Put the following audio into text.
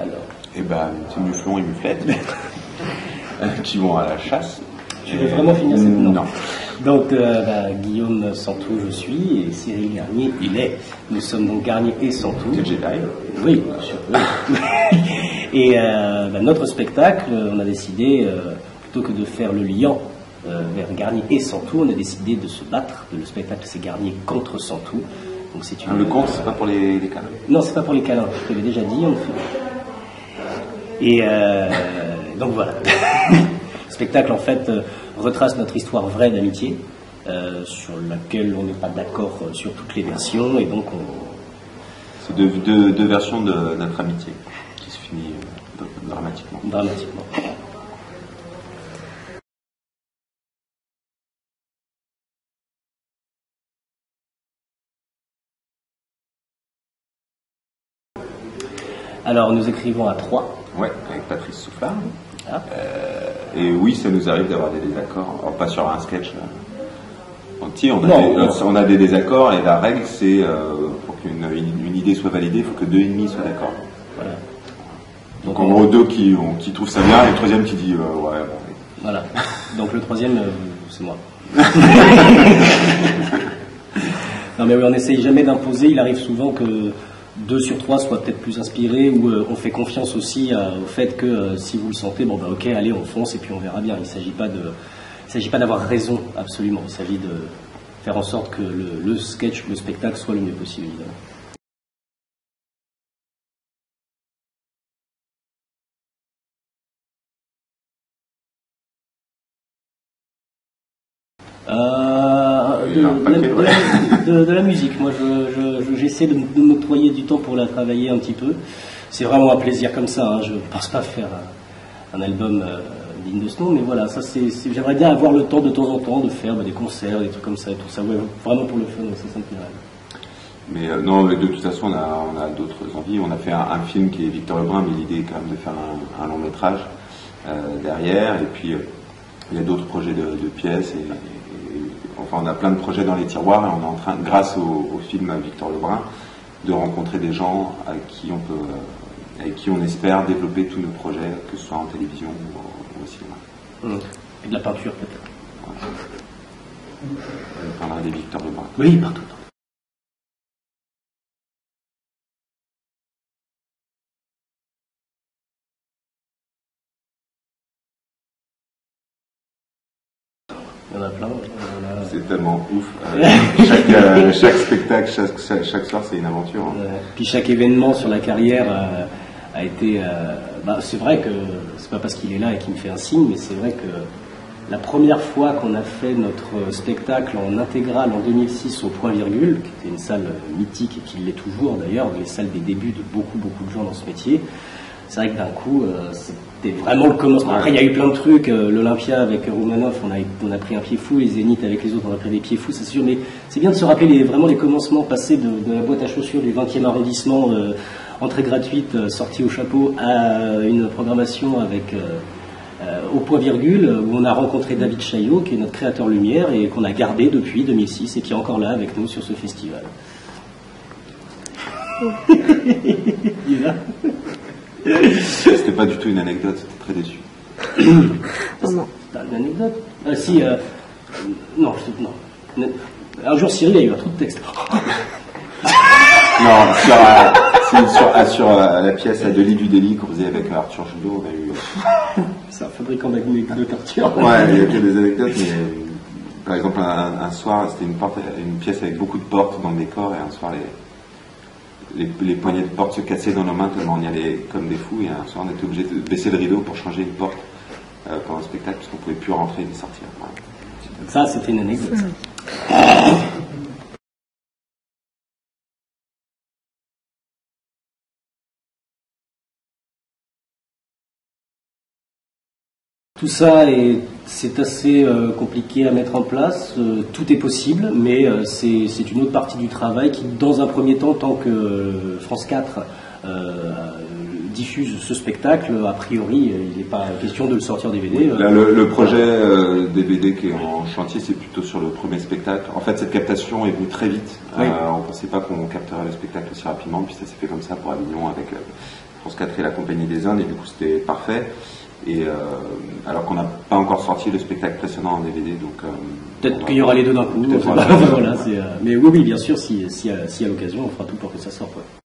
Alors. Eh ben, c'est Muflon et Muflette qui vont à la chasse. Tu veux vraiment finir cette note? Non. Donc, Guillaume Santou, je suis, et Cyril Garnier, il est. Nous sommes donc Garnier et Santou. C'est Jedi. Oui, bien sûr. Oui. Et notre spectacle, on a décidé, plutôt que de faire le lien vers Garnier et Santou, on a décidé de se battre. Le spectacle, c'est Garnier contre Santou. Donc, c'est une... Le conte, c'est pas pour les câlins? Non, c'est pas pour les câlins. Je te l'avais déjà dit, on le fait. Et donc voilà. Le spectacle, en fait, retrace notre histoire vraie d'amitié, sur laquelle on n'est pas d'accord sur toutes les versions, et donc c'est deux versions de notre amitié qui se finit dramatiquement. Dramatiquement. Alors, nous écrivons à 3. Ouais, avec Patrice Soufflard. Ah. Et oui, ça nous arrive d'avoir des désaccords. Alors, pas sur un sketch entier, on a des désaccords, et la règle, c'est pour qu'une idée soit validée, il faut que 2 ennemis soient d'accord. Voilà. Donc en gros, 2 qui trouvent ça bien, et le troisième qui dit ouais, bon. Voilà. Donc le troisième, c'est moi. Non mais oui, on n'essaye jamais d'imposer. Il arrive souvent que 2 sur 3 soient peut-être plus inspirés, ou on fait confiance aussi au fait que si vous le sentez, bon ok, allez, on fonce et puis on verra bien. Il ne s'agit pas d'avoir raison absolument. Il s'agit de faire en sorte que le sketch, le spectacle soit le mieux possible, évidemment. De la musique. Moi, j'essaie de m'octroyer du temps pour la travailler un petit peu. C'est vraiment un plaisir comme ça. Hein. Je ne pense pas faire un album digne de ce nom, mais voilà, ça j'aimerais bien avoir le temps de temps en temps de faire des concerts, des trucs comme ça et tout ça. Ouais, vraiment pour le fun, ça me plairait. Mais non, de toute façon, on a d'autres envies. On a fait un film qui est Victor Lebrun, mais l'idée est quand même de faire un long métrage derrière. Et puis, il y a d'autres projets de pièces. Enfin, on a plein de projets dans les tiroirs, et on est en train, grâce au film Victor Lebrun, de rencontrer des gens avec qui on espère développer tous nos projets, que ce soit en télévision ou au cinéma. Et de la peinture, peut-être. Voilà. On parlera des Victor Lebrun. Oui, partout. Il y en a plein. C'est tellement ouf. Chaque spectacle, chaque soir, c'est une aventure. Hein. Puis chaque événement sur la carrière a été... c'est vrai que c'est pas parce qu'il est là et qu'il me fait un signe, mais c'est vrai que la première fois qu'on a fait notre spectacle en intégrale en 2006 au Point Virgule, qui était une salle mythique et qui l'est toujours d'ailleurs, les salles des débuts de beaucoup de gens dans ce métier, c'est vrai que d'un coup, c'était vraiment le commencement. Après, il y a eu plein de trucs. L'Olympia avec Roumanoff, on a pris un pied fou. Les Zéniths avec les autres, on a pris des pieds fous, c'est sûr. Mais c'est bien de se rappeler vraiment les commencements passés de la boîte à chaussures du 20e arrondissement, entrée gratuite, sortie au chapeau, à une programmation avec au Point Virgule, où on a rencontré David Chaillot, qui est notre créateur lumière, et qu'on a gardé depuis 2006, et qui est encore là avec nous sur ce festival. Il est là. C'était pas du tout une anecdote, c'était très déçu. Non. Une anecdote si, non. Un jour, Cyril a eu un trou de texte. Non, sur la pièce Adelie du délit qu'on faisait avec Arthur Judo, on a eu... C'est un fabricant d'anecdotes, Arthur. Ouais, il y a que des anecdotes, mais par exemple, un soir, c'était une pièce avec beaucoup de portes dans le décor, et un soir, les poignées de porte se cassaient dans nos mains tellement on y allait comme des fous, et un soir on était obligé de baisser le rideau pour changer une porte pendant le spectacle parce qu'on ne pouvait plus rentrer ni sortir. Voilà. Ça, c'était une anecdote. Tout ça, c'est assez compliqué à mettre en place. Tout est possible, mais c'est une autre partie du travail qui, dans un premier temps, tant que France 4 diffuse ce spectacle, a priori, il n'est pas question de le sortir DVD. Là, le projet DVD qui est en chantier, c'est plutôt sur le premier spectacle. En fait, cette captation est venue très vite. Oui. On ne pensait pas qu'on capterait le spectacle aussi rapidement, puis ça s'est fait comme ça pour Avignon France 4 et la Compagnie des Indes, et du coup c'était parfait. Et alors qu'on n'a pas encore sorti le spectacle précédent en DVD, donc peut-être qu'il y aura les deux d'un coup. Voilà, voilà, mais oui, bien sûr, s'il y a l'occasion, on fera tout pour que ça sorte. Ouais.